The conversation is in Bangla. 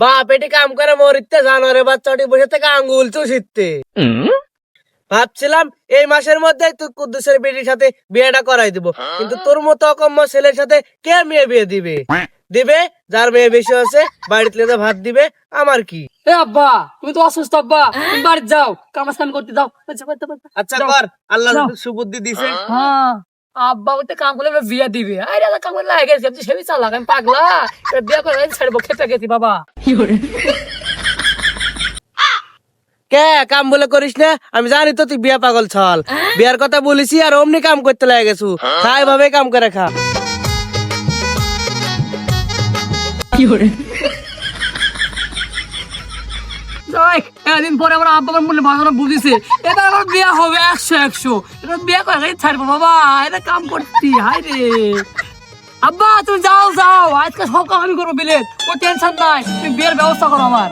বাপ এটি কাম করে মরিতে জানোরে বাচ্চাটি বসে থেকে আঙ্গুল চুষিতে। ভাবছিলাম এই মাসের মধ্যে তুই কুদ্দুসের বেটির সাথে বিয়েটা করাই দিব, কিন্তু তোর মতো অকম্য ছেলের সাথে কে মেয়ে বিয়ে দিবে? দিবে যার মেয়ে বেশি আছে, বাড়িতে লেগে ভাত দিবে, আমার কি? এ আব্বা, তুমি তো অসুস্থ আব্বা, তুমি বাড়ি যাও, কাম করতে যাও। আচ্ছা কর, আল্লাহ সুবুদ্ধি দিছে। হ্যাঁ আব্বা ওটা কাম করলে বিয়ে দিবে। আরে কাম করলে লাগে গেছে সেবি চালাক, আমি পাগলা, বিয়ে করে ছাড়বো, খেতে গেছি বাবা। কে কাম বলে করিস না? আমি জানি তো তুই বিয়া পাগল ছল। বিয়ার কথা বলেছি আর অমনি কাম করতে লাগে গেছু। খা এভাবে কাম করে খা। এদিন পরে আমার আব্বা আমার মনে ভালো বুঝিছে, এটা আমার বিয়ে হবে 100-100। এটা বিয়ে করে ছাড়বো বাবা, এটা কাম করতি। হাই রে আব্বা, তুমি যাও যাও, আজকে সব কাম আমি করবো বিলেত, কোনো টেনশন নাই, তুমি বিয়ের ব্যবস্থা করো আমার।